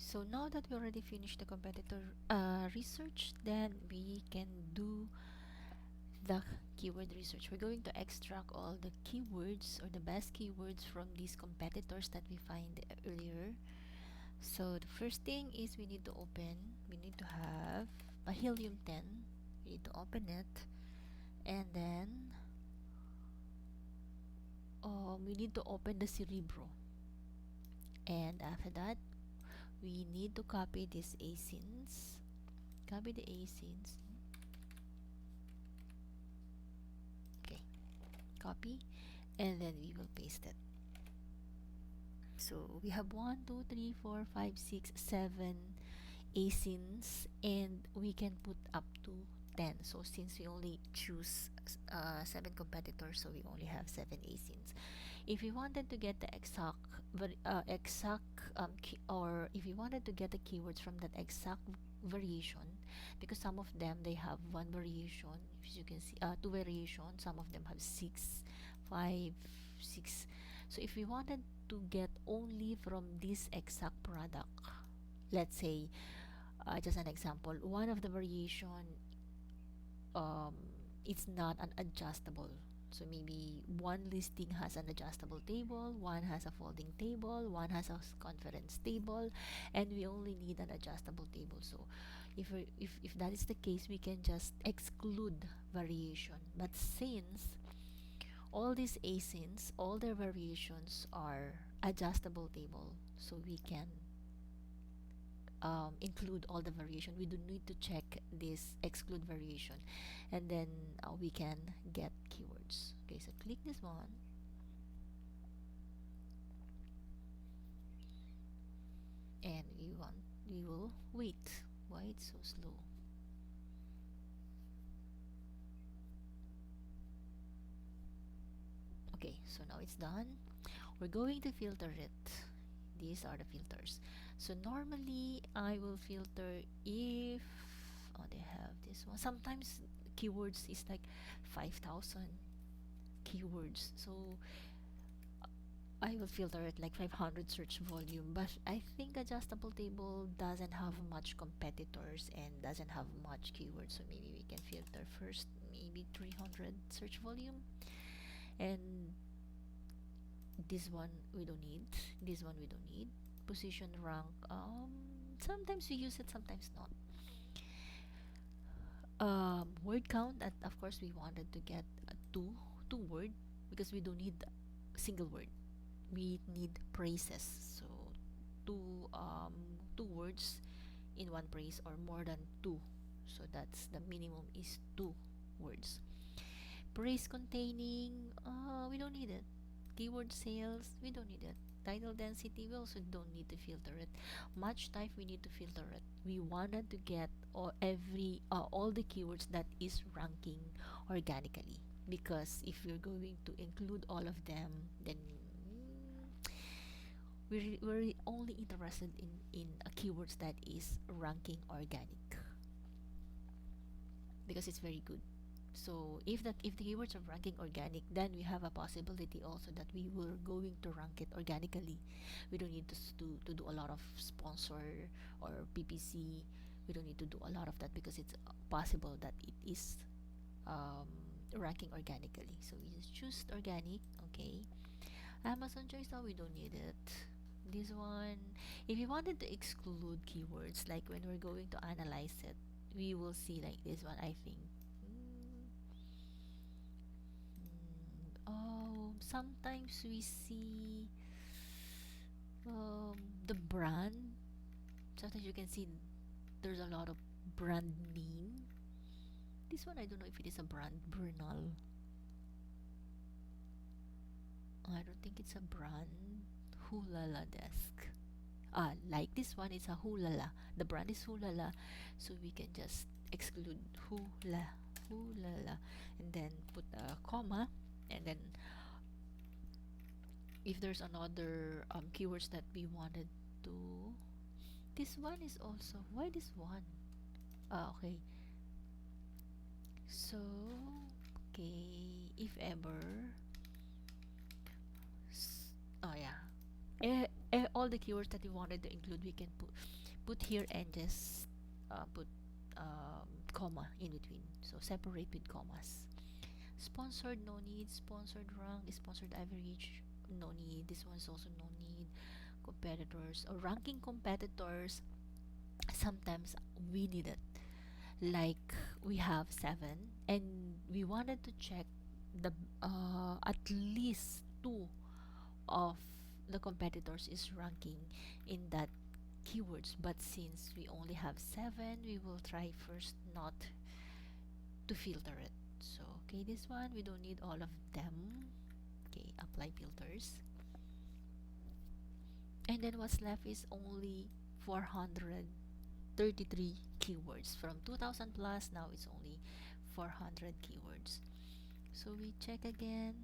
So now that we already finished the competitor research, then we can do the keyword research. We're going to extract all the keywords or the best keywords from these competitors that we find earlier. So the first thing is we need to have a helium 10. We need to open it, and then we need to open the cerebro. And after that, we need to copy these asins. Copy the asins. Okay, copy, and then we will paste it. So we have 1, 2, 3, 4, 5, 6, 7 asins, and we can put up to 10. So since we only choose 7 competitors, so we only have 7 asins. If you wanted to get the exact or if you wanted to get the keywords from that exact variation, because some of them they have one variation, as you can see, two variations. Some of them have 6, 5, 6. So if we wanted to get only from this exact product, let's say, just an example, one of the variation, um, it's not an adjustable. So maybe one listing has an adjustable table, one has a folding table, one has a conference table, and we only need an adjustable table. So if that is the case, we can just exclude variation. But since all these asins, all their variations are adjustable table, so we can include all the variation. We don't need to check this exclude variation, and then we can get keywords. Okay, so click this one, and we will wait. Why it's so slow? Okay, so now it's done. We're going to filter it. These are the filters. So normally I will filter if they have this one. Sometimes keywords is like 5,000 keywords. So I will filter it like 500 search volume, but I think adjustable table doesn't have much competitors and doesn't have much keywords, so maybe we can filter first maybe 300 search volume. And this one we don't need. This one we don't need. Position rank. Sometimes we use it, sometimes not. Word count. That of course we wanted to get a two word because we don't need single word. We need phrases. So two words in one phrase or more than two. So that's the minimum is 2 words. Phrase containing, we don't need it. Keyword sales, we don't need it. Title density, we also don't need to filter it. Match type, we need to filter it. We wanted to get all the keywords that is ranking organically, because if you're going to include all of them, then we're only interested in keywords that is ranking organic, because it's very good. So if the keywords are ranking organic, then we have a possibility also that we were going to rank it organically. We don't need to do a lot of sponsor or PPC. We don't need to do a lot of that because it's possible that it is um, ranking organically. So we just choose organic. Okay. Amazon choice now we don't need it. This one, if you wanted to exclude keywords, like when we're going to analyze it, we will see like this one, I think. Sometimes we see the brand. Sometimes you can see there's a lot of brand name. This one I don't know if it is a brand. Bernal. I don't think it's a brand. Hulala desk. Like this one, it's a Hulala. The brand is Hulala, so we can just exclude Hulala, and then put a comma, and then if there's another keywords that we wanted to. This one is also, why this one? Okay, so okay, if ever oh yeah, all the keywords that we wanted to include, we can put here and just put comma in between, so separate with commas. Sponsored, no need. Sponsored rank, sponsored average, no need. This one's also no need. Competitors or ranking competitors, sometimes we need it. Like we have seven, and we wanted to check the at least two of the competitors is ranking in that keywords. But since we only have seven, we will try first not to filter it. So okay, this one we don't need all of them. Okay, apply filters. And then what's left is only 433 keywords. From 2000 plus, now it's only 400 keywords. So we check again.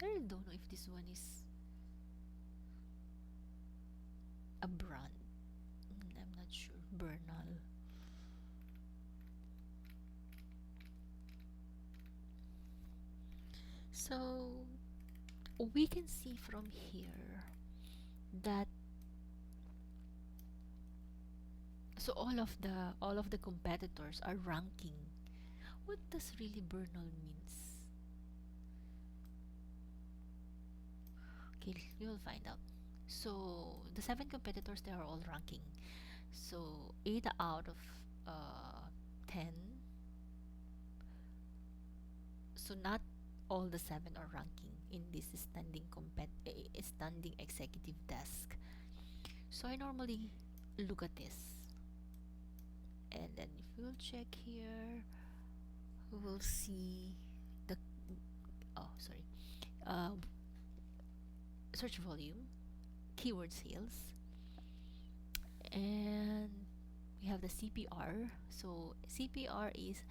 I really don't know if this one is a brand. I'm not sure. Bernal. So we can see from here that so all of the competitors are ranking. What does really Bernal means? Okay, we will find out. So the seven competitors, they are all ranking. So 8 out of 10. So not all the seven are ranking in this standing executive desk. So I normally look at this, and then if we'll check here, we will see the oh sorry, uh, search volume, keyword sales, and we have the CPR. So CPR is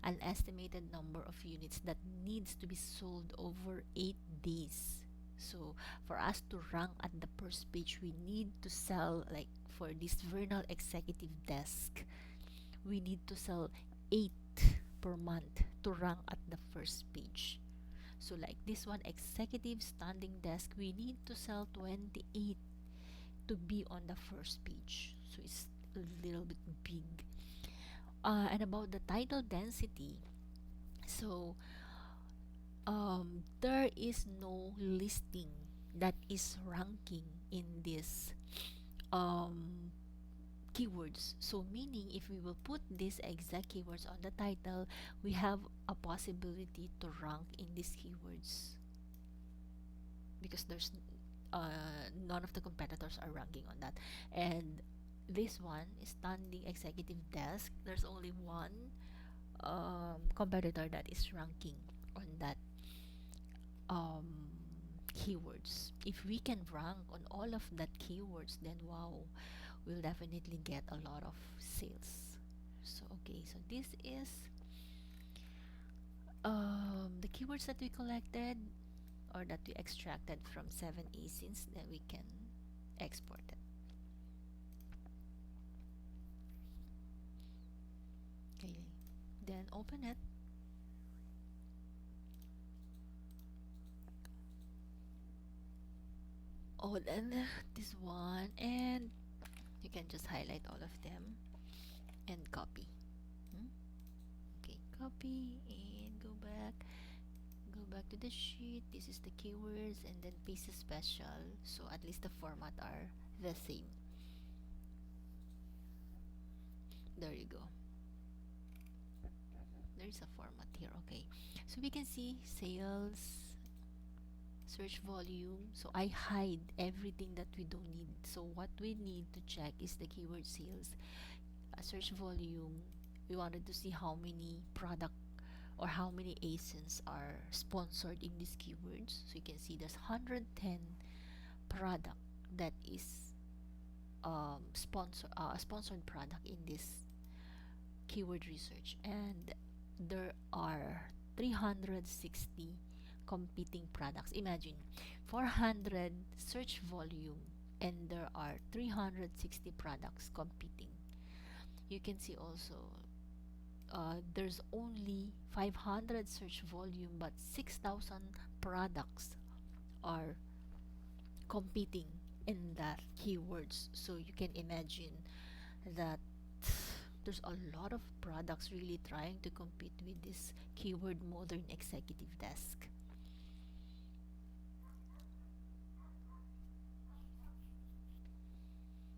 an estimated number of units that needs to be sold over 8 days. So for us to rank at the first page, we need to sell, like for this Vernal Executive Desk, we need to sell 8 per month to rank at the first page. So like this one, Executive Standing Desk, we need to sell 28 to be on the first page. So it's a little bit big. And about the title density, so there is no listing that is ranking in this um, keywords. So meaning if we will put these exact keywords on the title, we have a possibility to rank in these keywords because there's none of the competitors are ranking on that. And this one is standing executive desk, there's only one competitor that is ranking on that um, keywords. If we can rank on all of that keywords, then wow, we'll definitely get a lot of sales. So okay, so this is the keywords that we collected or that we extracted from 7 asins, then we can export it. Okay, then open it. Oh, then this one, and you can just highlight all of them and copy. Hmm? Okay, copy and go back to the sheet. This is the keywords, and then paste a special, so at least the format are the same. There you go. There's a format here. Okay, so we can see sales, search volume. So I hide everything that we don't need. So what we need to check is the keyword sales, search volume. We wanted to see how many product or how many asins are sponsored in these keywords. So you can see there's 110 product that is sponsored product in this keyword research, and there are 360 competing products. Imagine 400 search volume and there are 360 products competing. You can see also there's only 500 search volume but 6,000 products are competing in that keywords. So you can imagine that there's a lot of products really trying to compete with this keyword modern executive desk.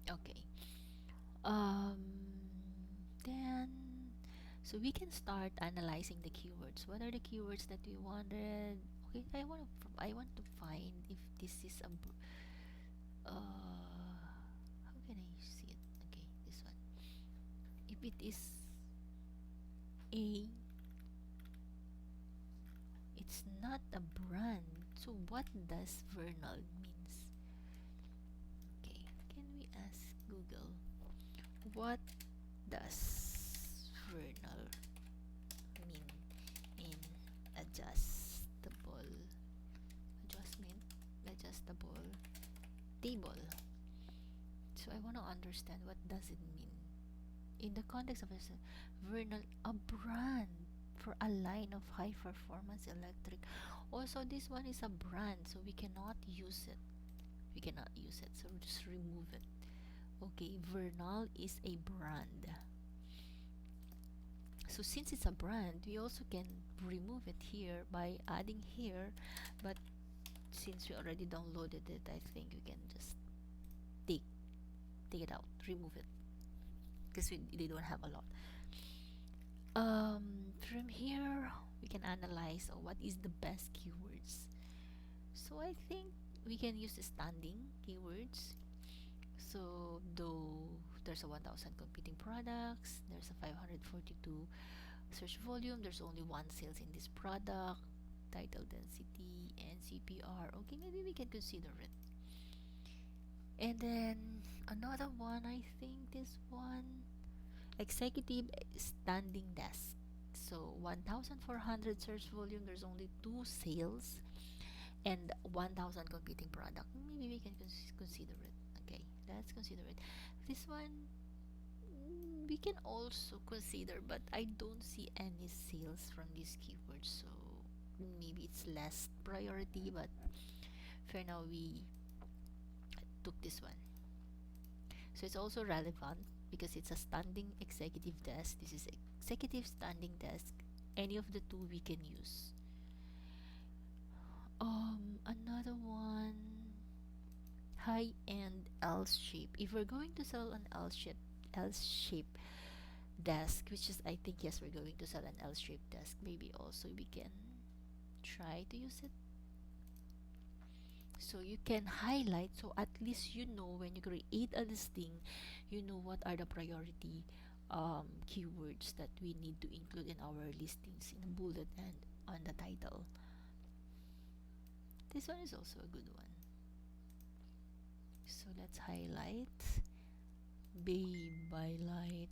Okay. Um, then, so we can start analyzing the keywords. What are the keywords that we wanted? Okay, I want to find if this is how can I see it? Okay, this one. If it is a, it's not a brand. So what does Vernal means? Okay, can we ask Google what does Vernal mean in adjustable adjustment adjustable table? So I want to understand what does it mean in the context of a Vernal, a brand for a line of high performance electric. Also, this one is a brand, so we cannot use it. We cannot use it, so just remove it. Okay, Vernal is a brand. So since it's a brand, we also can remove it here by adding here, but since we already downloaded it, I think we can just take take it out, remove it, because they don't have a lot. From here we can analyze what is the best keywords. So I think we can use the standing keywords. So though there's a 1000 competing products, there's a 542 search volume, there's only one sales in this product, title density and CPR. Okay, maybe we can consider it. And then another one, I think this one, executive standing desk. So 1400 search volume, there's only two sales and 1000 competing product. Maybe we can consider it. Okay, let's consider it. This one, we can also consider, but I don't see any sales from this keyword, so maybe it's less priority, but for now we took this one. So it's also relevant because it's a standing executive desk. This is executive standing desk. Any of the two we can use. Another one, high-end L shape. If we're going to sell an L shape desk, which is, I think, yes, we're going to sell an L shape desk, maybe also we can try to use it. So you can highlight, so at least you know when you create a listing, you know what are the priority keywords that we need to include in our listings in a bullet and on the title. This one is also a good one. So let's highlight Bay by Light.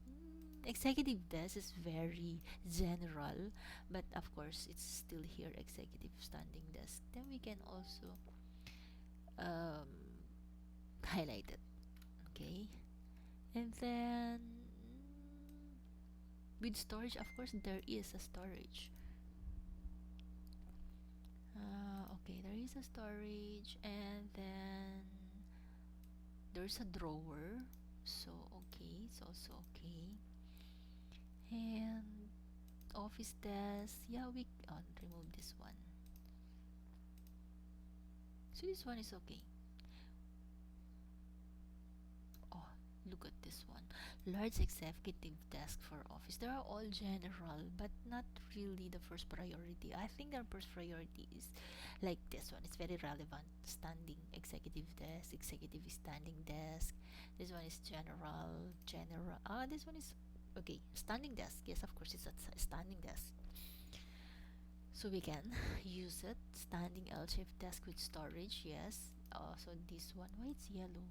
Executive desk is very general, but of course it's still here, executive standing desk. Then we can also um, highlight it. Okay, and then with storage, of course there is a storage. Okay, there is a storage, and then there's a drawer. So okay, it's also okay. And office desk, yeah, we remove this one. So this one is okay. Oh, look at this one. Large executive desk for office. They are all general, but not really the first priority. I think their first priority is like this one. It's very relevant. Standing executive desk, executive standing desk. This one is general, general. This one is okay. Standing desk. Yes, of course, it's a standing desk. So we can use it. Standing L-shaped desk with storage. Yes. So this one. Why it's yellow?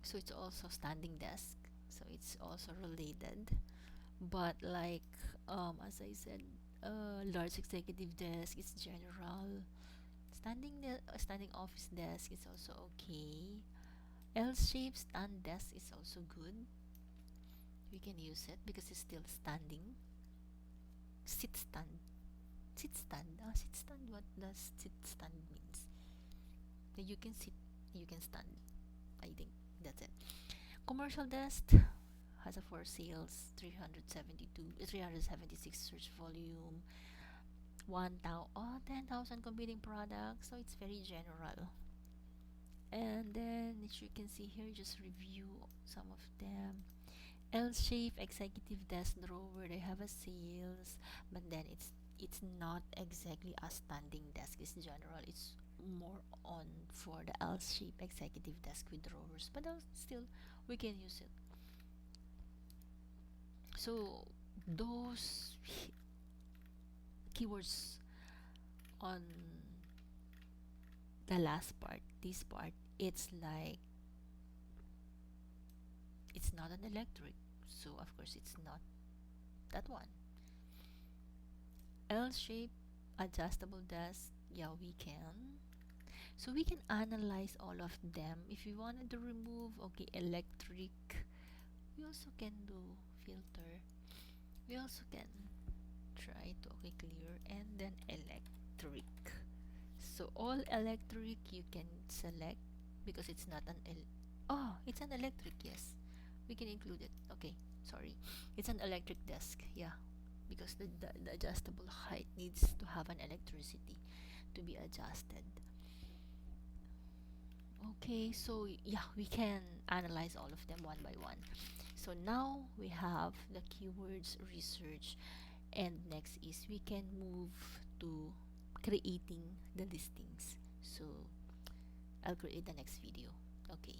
So it's also standing desk, so it's also related, but like as I said, large executive desk is general. Standing office desk is also okay. L-shaped stand desk is also good. We can use it because it's still standing. Sit stand. sit stand. Sit stand. What does sit stand means? That you can sit, you can stand. I think that's it. Commercial desk has a for sales 376 search volume, 10,000 competing products. So it's very general. And then as you can see here, just review some of them. L-shape executive desk drawer, they have a sales, but then it's not exactly a standing desk. It's general. It's more on for the L-shape executive desk with drawers, but still we can use it. So those keywords on the last part, this part, it's like it's not an electric, so of course it's not that one. L shape adjustable desk, yeah, we can. So we can analyze all of them. If you wanted to remove, okay, electric, we also can do filter. We also can try to, okay, clear and then electric. So all electric you can select because it's not an oh, it's an electric, yes. We can include it. Okay, sorry. It's an electric desk, yeah. Because the adjustable height needs to have an electricity to be adjusted. Okay, so yeah, we can analyze all of them one by one. So now we have the keywords research, and next is we can move to creating the listings. So I'll create the next video. Okay.